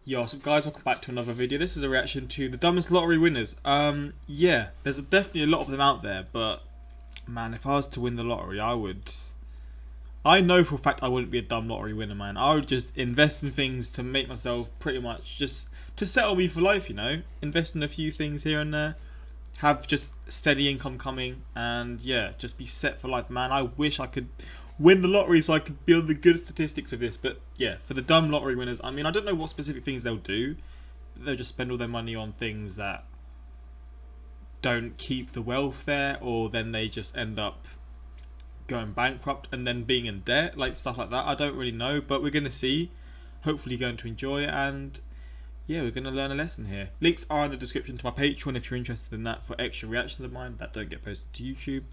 Yo, what's up guys, welcome back to another video. This is a reaction to the dumbest lottery winners. Yeah, there's definitely a lot of them out there, but man, if I was to win the lottery, I know for a fact I wouldn't be a dumb lottery winner, man. I would just invest in things to make myself pretty much just to settle me for life, you know? Invest in a few things here and there, have just steady income coming, and yeah, just be set for life, man. I wish I could win the lottery so I could build the good statistics of this. But yeah, for the dumb lottery winners, I mean, I don't know what specific things they'll do. They'll just spend all their money on things that don't keep the wealth there, or then they just end up going bankrupt and then being in debt, like stuff like that. I don't really know, but we're gonna see. Hopefully going to enjoy it, and yeah, we're gonna learn a lesson here. Links are in the description to my Patreon if you're interested in that, for extra reactions of mine that don't get posted to YouTube.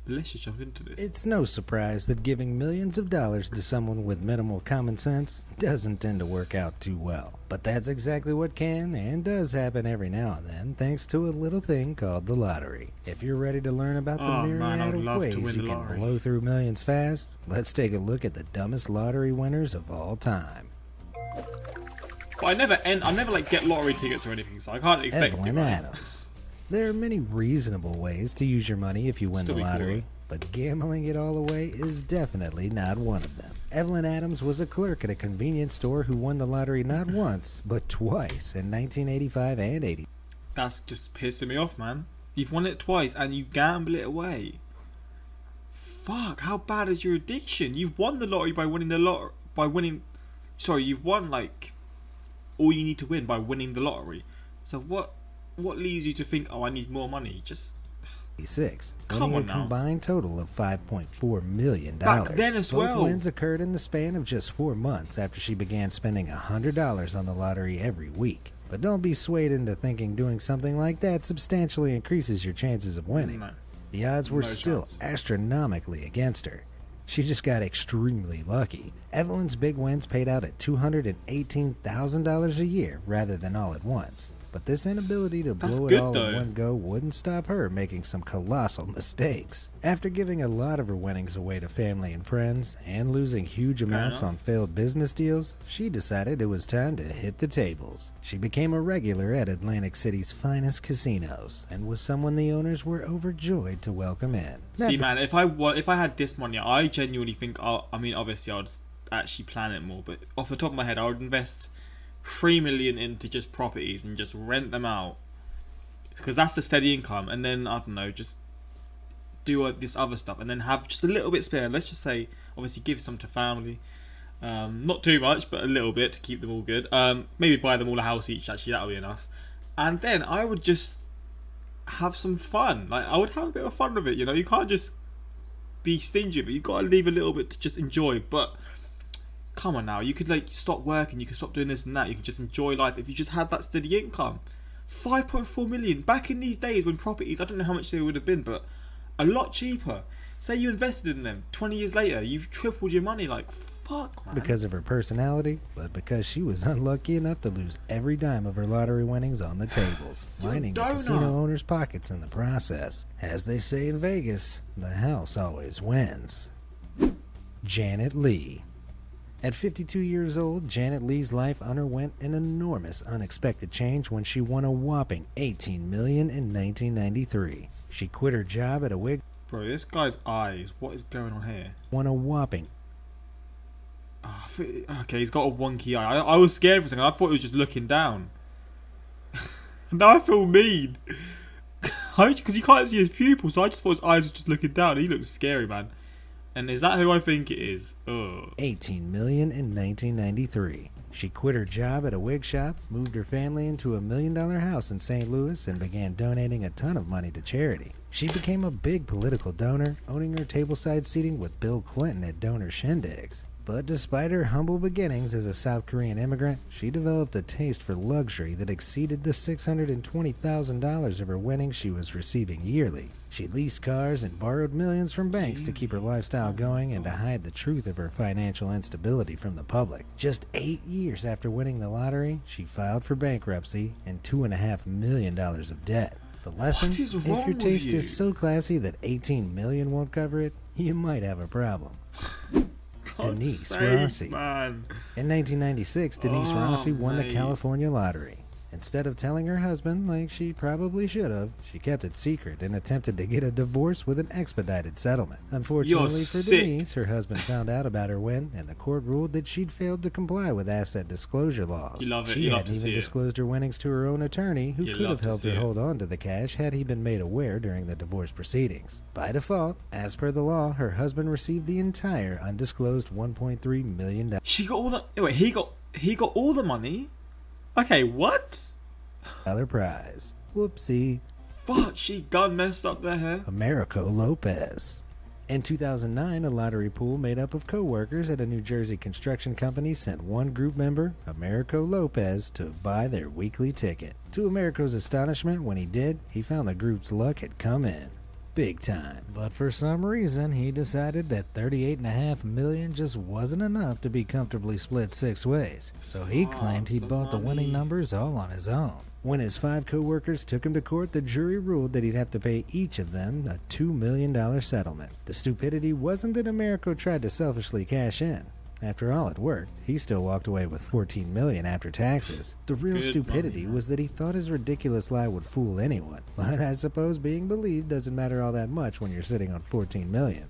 Let's just jump into this. It's no surprise that giving millions of dollars to someone with minimal common sense doesn't tend to work out too well. But that's exactly what can and does happen every now and then, thanks to a little thing called the lottery. If you're ready to learn about the myriad of ways you can blow through millions fast, let's take a look at the dumbest lottery winners of all time. But I never like get lottery tickets or anything, so I can't expect it. EVELYN Adams. There are many reasonable ways to use your money if you win the lottery, but gambling it all away is definitely not one of them. EVELYN Adams was a clerk at a convenience store who won the lottery not once, but twice in 1985 and 80. That's just pissing me off, man. You've won it twice and you gamble it away. Fuck, how bad is your addiction? You've won the lottery by winning you've won like all you need to win by winning the lottery. So what leads you to think, oh, I need more money? Just winning a combined total of $5.4 million. Back then as well. Both wins occurred in the span of just 4 months after she began spending $100 on the lottery every week. But don't be swayed into thinking doing something like that substantially increases your chances of winning. No. The odds were still astronomically against her. She just got extremely lucky. EVELYN's big wins paid out at $218,000 a year rather than all at once. But this inability to blow it all in one go wouldn't stop her making some colossal mistakes. After giving a lot of her winnings away to family and friends, and losing huge amounts on failed business deals, she decided it was time to hit the tables. She became a regular at Atlantic City's finest casinos, and was someone the owners were overjoyed to welcome in. See, man, if I had this money, I genuinely think, I mean, obviously I would actually plan it more, but off the top of my head, I would invest 3 million into just properties and just rent them out, because that's the steady income, and then I don't know, just do this other stuff, and then have just a little bit spare. Let's just say, obviously, give some to family, not too much, but a little bit to keep them all good. Maybe buy them all a house each. Actually, that'll be enough. And then I would just have some fun. Like, I would have a bit of fun with it. You know, you can't just be stingy, but you gotta leave a little bit to just enjoy. But come on now, you could like stop working, you could stop doing this and that, you could just enjoy life if you just had that steady income. 5.4 million back in these days when properties, I don't know how much they would have been, but a lot cheaper. Say you invested in them, 20 years later you've tripled your money. Like, fuck, man. Because of her personality, but because she was unlucky enough to lose every dime of her lottery winnings on the tables, lining the casino owners' pockets in the process. As they say in Vegas, the house always wins. Janite Lee. At 52 years old, Janite Lee's life underwent an enormous unexpected change when she won a whopping $18 million in 1993. She quit her job at a wig. Bro, this guy's eyes, what is going on here? Won a whopping. Okay, he's got a wonky eye. I was scared for a second. I thought he was just looking down. Now I feel mean. Because you can't see his pupils, so I just thought his eyes were just looking down. He looks scary, man. And is that who I think it is? Ugh. $18 million in 1993. She quit her job at a wig shop, moved her family into a $1 million house in St. Louis, and began donating a ton of money to charity. She became a big political donor, owning her tableside seating with Bill Clinton at donor shindigs. But despite her humble beginnings as a South Korean immigrant, she developed a taste for luxury that exceeded the $620,000 of her winnings she was receiving yearly. She leased cars and borrowed millions from banks to keep her lifestyle going and to hide the truth of her financial instability from the public. Just 8 years after winning the lottery, she filed for bankruptcy and $2.5 million of debt. The lesson: if your taste is so classy that $18 million won't cover it, you might have a problem. God's Denise sake, Rossi. man. In 1996, Denise Rossi won the mate. California lottery. Instead of telling her husband, like she probably should have, she kept it secret and attempted to get a divorce with an expedited settlement. Unfortunately for Denise, her husband found out about her win, and the court ruled that she'd failed to comply with asset disclosure laws. You love it. She You love hadn't to even see disclosed her winnings to her own attorney, who You could love have to helped see her it. hold on to the cash had he been made aware during the divorce proceedings. By default, as per the law, her husband received the entire undisclosed $1.3 million. She got all the. Wait, he got all the money. Okay, what? Prize. Whoopsie. Fuck, she gun messed up their hair. Americo Lopez. In 2009, a lottery pool made up of co-workers at a New Jersey construction company sent one group member, Americo Lopez, to buy their weekly ticket. To Americo's astonishment, when he did, he found the group's luck had come in. Big time. But for some reason, he decided that $38.5 million just wasn't enough to be comfortably split 6 ways. So he claimed he'd bought the winning numbers all on his own. When his 5 co-workers took him to court, the jury ruled that he'd have to pay each of them a $2 million settlement. The stupidity wasn't that Americo tried to selfishly cash in. After all, it worked. He still walked away with $14 million after taxes. The real stupidity was that he thought his ridiculous lie would fool anyone. But I suppose being believed doesn't matter all that much when you're sitting on $14 million.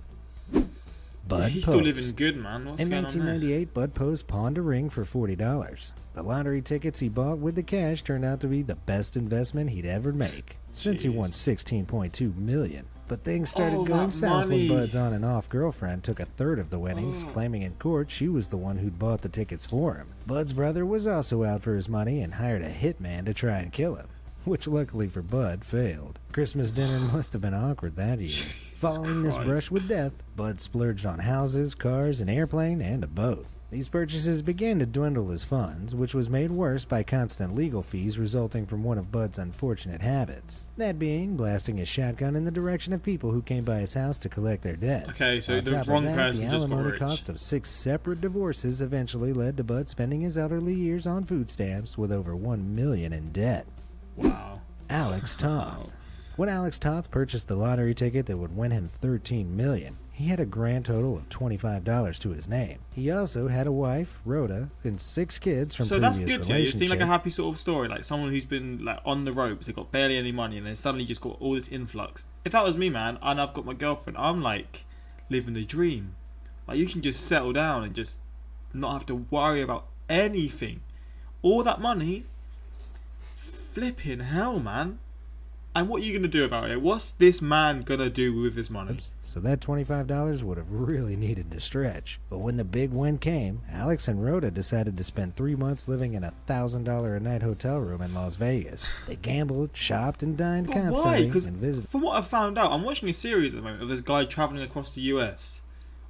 Bud He's Post. still living good, man. What's In going on there? 1998, Bud Post pawned a ring for $40. The lottery tickets he bought with the cash turned out to be the best investment he'd ever make, since he won $16.2 million. But things started going south when Bud's on and off girlfriend took a third of the winnings, claiming in court she was the one who'd bought the tickets for him. Bud's brother was also out for his money and hired a hitman to try and kill him, which luckily for Bud failed. Christmas dinner must have been awkward that year. Following this brush with death, Bud splurged on houses, cars, an airplane, and a boat. These purchases began to dwindle his funds, which was made worse by constant legal fees resulting from one of Bud's unfortunate habits. That being, blasting his shotgun in the direction of people who came by his house to collect their debts. Okay, so On the top of wrong that, person the just got alimony rich. cost of 6 separate divorces eventually led to Bud spending his elderly years on food stamps with over $1 million in debt. Wow. Alex Toth. When Alex Toth purchased the lottery ticket that would win him $13 million, he had a grand total of $25 to his name. He also had a wife, Rhoda, and 6 kids from So previous that's good, yeah. It relationships. seemed like a happy sort of story, like someone who's been like on the ropes, they got barely any money, and then suddenly just got all this influx. If that was me, man, and I've got my girlfriend, I'm like living the dream. Like you can just settle down and just not have to worry about anything. All that money, flipping hell, man. And what are you going to do about it? What's this man going to do with this money? So that $25 would have really needed to stretch. But when the big win came, Alex and Rhoda decided to spend 3 months living in a $1,000 a night hotel room in Las Vegas. They gambled, shopped, and dined But constantly. why? Because and visited. from what I found out, I'm watching a series at the moment of this guy traveling across the US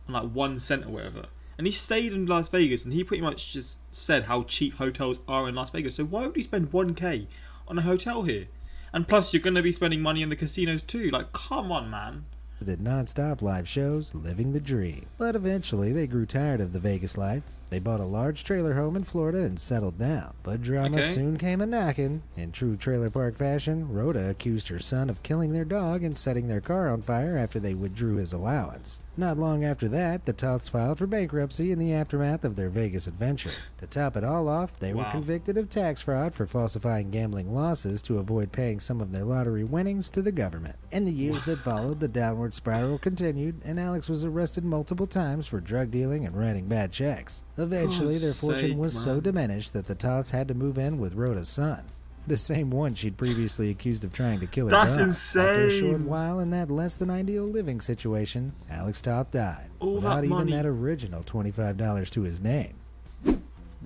on like 1 cent or whatever. And he stayed in Las Vegas, and he pretty much just said how cheap hotels are in Las Vegas. So why would he spend 1K on a hotel here? And plus, you're going to be spending money in the casinos too. Like, come on, man. Did non-stop live shows, living the dream. But eventually, they grew tired of the Vegas life. They bought a large trailer home in Florida and settled down. But drama soon came a-knocking. In true trailer park fashion, Rhoda accused her son of killing their dog and setting their car on fire after they withdrew his allowance. Not long after that, the Toths filed for bankruptcy in the aftermath of their Vegas adventure. To top it all off, they were convicted of tax fraud for falsifying gambling losses to avoid paying some of their lottery winnings to the government. In the years that followed, the downward spiral continued, and Alex was arrested multiple times for drug dealing and writing bad checks. Eventually, their fortune was so diminished that the Toths had to move in with Rhoda's son, the same one she'd previously accused of trying to kill her dog. Insane. After a short while in that less than ideal living situation, Alex Toth died, without even that original $25 to his name.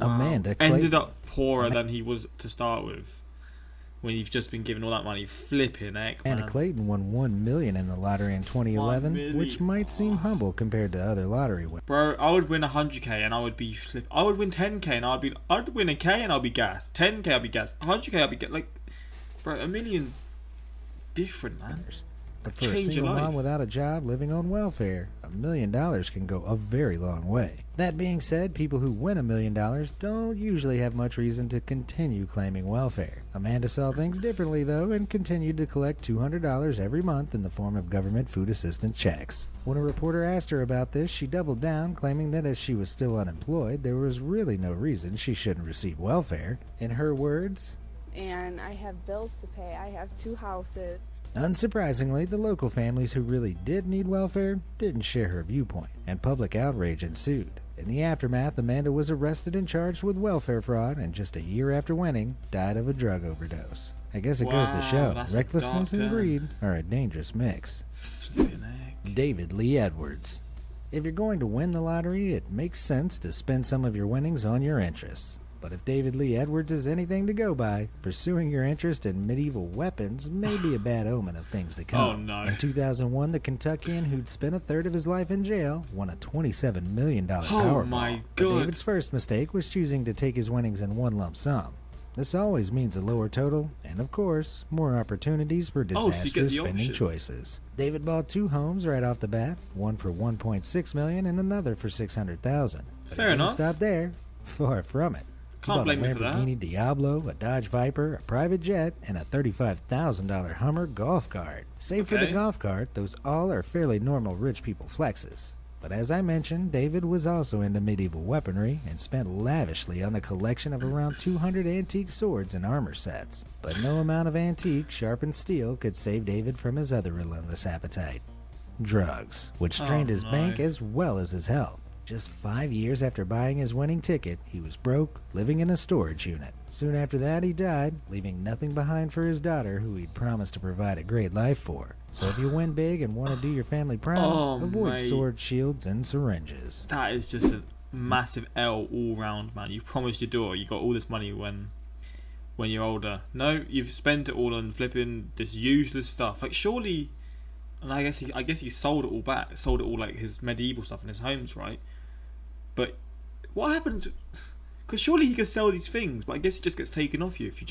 Amanda Clayton ended up poorer than he was to start with. When you've just been given all that money, flipping heck, man. Amanda Clayton won $1 million in the lottery in 2011, which might seem humble compared to other lottery winners. Bro, I would win 100k and I would be I would win 10k and I'd win a k and I'll be gassed. 10k I'll be gassed. 100k I'll be gassed. Like, bro, a million's different, man. But for a single mom without a job living on welfare, million can go a very long way. That being said, people who win $1 million don't usually have much reason to continue claiming welfare. Amanda saw things differently, though, and continued to collect $200 every month in the form of government food assistance checks. When a reporter asked her about this, she doubled down, claiming that as she was still unemployed, there was really no reason she shouldn't receive welfare. In her words, "And I have bills to pay. I have 2 houses." Unsurprisingly, the local families who really did need welfare didn't share her viewpoint, and public outrage ensued. In the aftermath, Amanda was arrested and charged with welfare fraud, and just a year after winning, died of a drug overdose. I guess it goes to show, recklessness and greed are a dangerous mix. David Lee Edwards. If you're going to win the lottery, it makes sense to spend some of your winnings on your interests. But if David Lee Edwards is anything to go by, pursuing your interest in medieval weapons may be a bad omen of things to come. Oh, no. In 2001, the Kentuckian who'd spent a third of his life in jail won a $27 million Powerball. My But God. David's first mistake was choosing to take his winnings in one lump sum. This always means a lower total, and of course, more opportunities for so you get disastrous the spending option. choices. David bought 2 homes right off the bat, one for $1.6 million and another for $600,000. But Fair it didn't enough. stop there. Far from it. He Can't bought blame a me for that. Lamborghini Diablo, a Dodge Viper, a private jet, and a $35,000 Hummer golf cart. Save for the Okay. golf cart, those all are fairly normal rich people flexes. But as I mentioned, David was also into medieval weaponry and spent lavishly on a collection of around 200 antique swords and armor sets. But no amount of antique, sharpened steel could save David from his other relentless appetite: drugs, which strained his no. bank as well as his health. Just 5 years after buying his winning ticket, he was broke, living in a storage unit. Soon after that, he died, leaving nothing behind for his daughter, who he'd promised to provide a great life for. So if you win big and want to do your family proud, avoid mate. swords, shields, and syringes. That is just a massive L all round, man. You promised your daughter you got all this money when you're older. No, you've spent it all on flipping this useless stuff. Like, surely, and I guess he sold it all back, sold it all, like his medieval stuff in his homes, right? But what happens? Because surely he could sell these things, but I guess it just gets taken off you if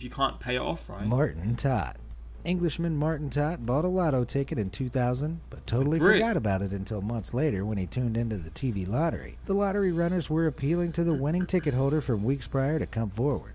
you can't pay it off, right? Martin Todd. Englishman Martin Todd bought a lotto ticket in 2000, but totally Brit. forgot about it until months later when he tuned into the TV lottery. The lottery runners were appealing to the winning ticket holder from weeks prior to come forward.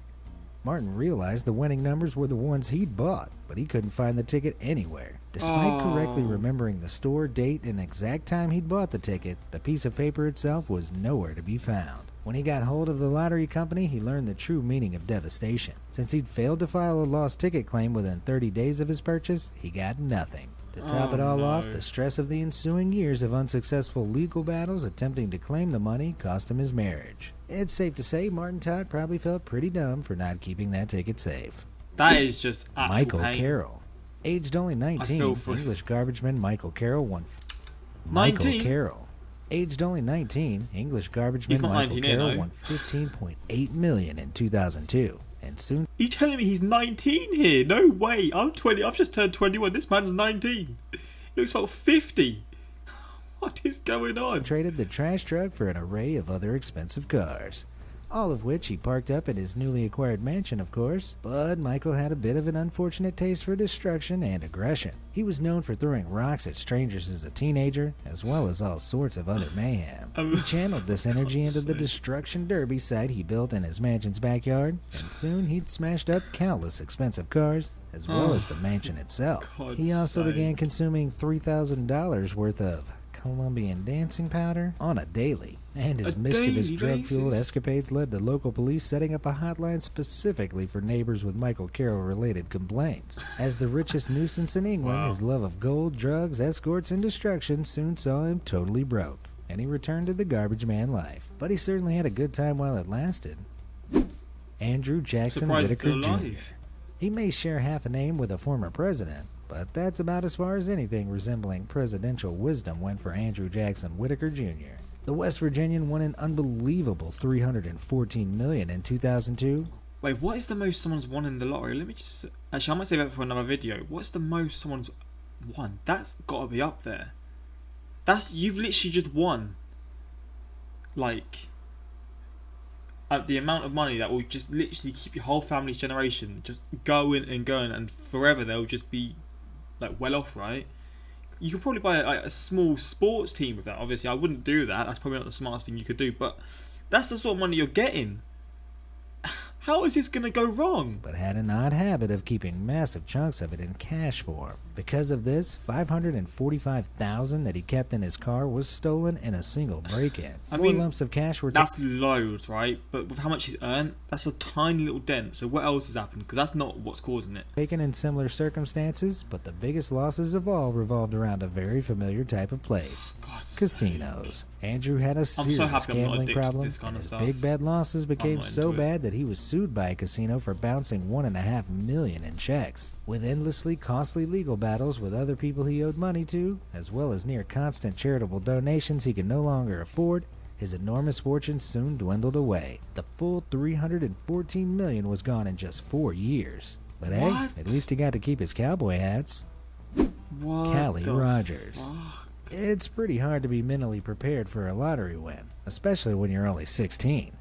Martin realized the winning numbers were the ones he'd bought, but he couldn't find the ticket anywhere. Despite correctly remembering the store, date, and exact time he'd bought the ticket, the piece of paper itself was nowhere to be found. When he got hold of the lottery company, he learned the true meaning of devastation. Since he'd failed to file a lost ticket claim within 30 days of his purchase, he got nothing. To top it all off, the stress of the ensuing years of unsuccessful legal battles attempting to claim the money cost him his marriage. It's safe to say Martin Todd probably felt pretty dumb for not keeping that ticket safe. That is just actual Michael pain. Carroll. Aged only 19, feel for- English garbage man Michael Carroll won. 19? Michael Carroll. Aged only 19, English garbage He's man not Michael 19 yet, Carroll no? won $15.8 million in 2002, and soon Are you telling me he's 19 here? No way. I'm 20. I've just turned 21. This man's 19. He looks about 50. What is going on? traded the trash truck for an array of other expensive cars. All of which he parked up in his newly acquired mansion, of course. But Michael had a bit of an unfortunate taste for destruction and aggression. He was known for throwing rocks at strangers as a teenager, as well as all sorts of other mayhem. He channeled this energy into the destruction derby site he built in his mansion's backyard, and soon he'd smashed up countless expensive cars, as well as the mansion itself. God's He also sake. began consuming $3,000 worth of Colombian dancing powder on a daily, and his A mischievous daily drug-fueled basis? escapades led to local police setting up a hotline specifically for neighbors with Michael Carroll-related complaints. As the richest nuisance in England, Wow. his love of gold, drugs, escorts, and destruction soon saw him totally broke, and he returned to the garbage man life. But he certainly had a good time while it lasted. Andrew Jackson Surprised he's Whittaker still Jr. alive. He may share half a name with a former president, but that's about as far as anything resembling presidential wisdom went for Andrew Jackson Whittaker Jr. The West Virginian won an unbelievable $314 million in 2002. Wait, what is the most someone's won in the lottery? Let me just... Actually, I might save that for another video. What's the most someone's won? That's got to be up there. You've literally just won, like, at the amount of money that will just literally keep your whole family's generation just going and going, and forever they'll just be, like, well off, right? You could probably buy a small sports team with that. Obviously, I wouldn't do that. That's probably not the smartest thing you could do. But that's the sort of money you're getting. How is this going to go wrong? But had an odd habit of keeping massive chunks of it in cash form. Because of this, $545,000 that he kept in his car was stolen in a single break-in. I mean, lumps of cash were that's loads, right? But with how much he's earned, that's a tiny little dent. So what else has happened? Because that's not what's causing it. taken in similar circumstances, but the biggest losses of all revolved around a very familiar type of place. God, Casinos. Andrew had a serious happy I'm not gambling addicted to problem, this kind and of his stuff. big bad losses became not so into it. bad that he was sued by a casino for bouncing $1.5 million in checks. With endlessly costly legal battles with other people he owed money to, as well as near constant charitable donations he could no longer afford, his enormous fortune soon dwindled away. The full $314 million was gone in just 4 years. But hey, What? at least he got to keep his cowboy hats. What Callie the Rogers. fuck? It's pretty hard to be mentally prepared for a lottery win, especially when you're only 16.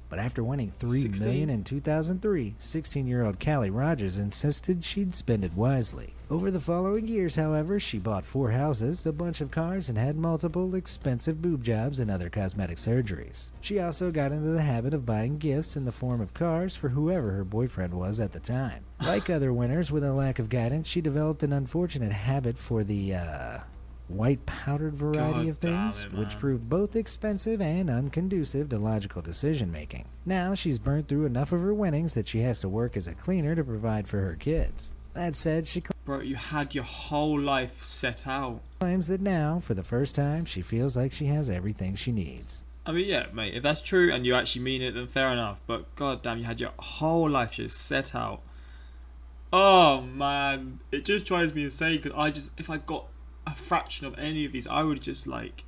But after winning $3 million in 2003, 16-year-old Callie Rogers insisted she'd spend it wisely. Over the following years, however, she bought 4 houses, a bunch of cars, and had multiple expensive boob jobs and other cosmetic surgeries. She also got into the habit of buying gifts in the form of cars for whoever her boyfriend was at the time. Like other winners with a lack of guidance, she developed an unfortunate habit for the, white powdered variety God of damn things, it, which man. proved both expensive and unconducive to logical decision making. Now she's burnt through enough of her winnings that she has to work as a cleaner to provide for her kids. That said, she Bro, you had your whole life set out. claims that now, for the first time, she feels like she has everything she needs. I mean, yeah, mate, if that's true and you actually mean it, then fair enough. But goddamn, you had your whole life just set out. Oh, man. It just drives me insane because if I got a fraction of any of these, I would just like...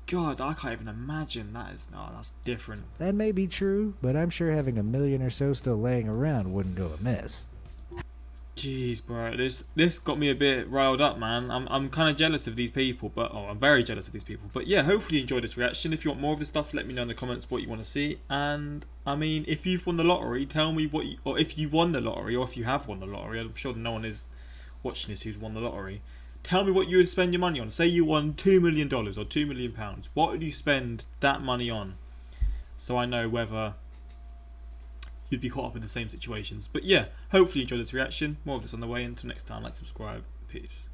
God, I can't even imagine. That's different. That may be true, but I'm sure having $1 million or so still laying around wouldn't go amiss. Jeez, bro, this got me a bit riled up, man. I'm kind of jealous of these people, I'm very jealous of these people. But yeah, hopefully you enjoyed this reaction. If you want more of this stuff, let me know in the comments what you want to see. And I mean, if you've won the lottery, tell me or if you won the lottery, or if you have won the lottery. I'm sure no one is watching this who's won the lottery. Tell me what you would spend your money on. Say you won $2 million or £2 million. What would you spend that money on? So I know whether you'd be caught up in the same situations. But yeah, hopefully you enjoyed this reaction. More of this on the way. Until next time, like, subscribe. Peace.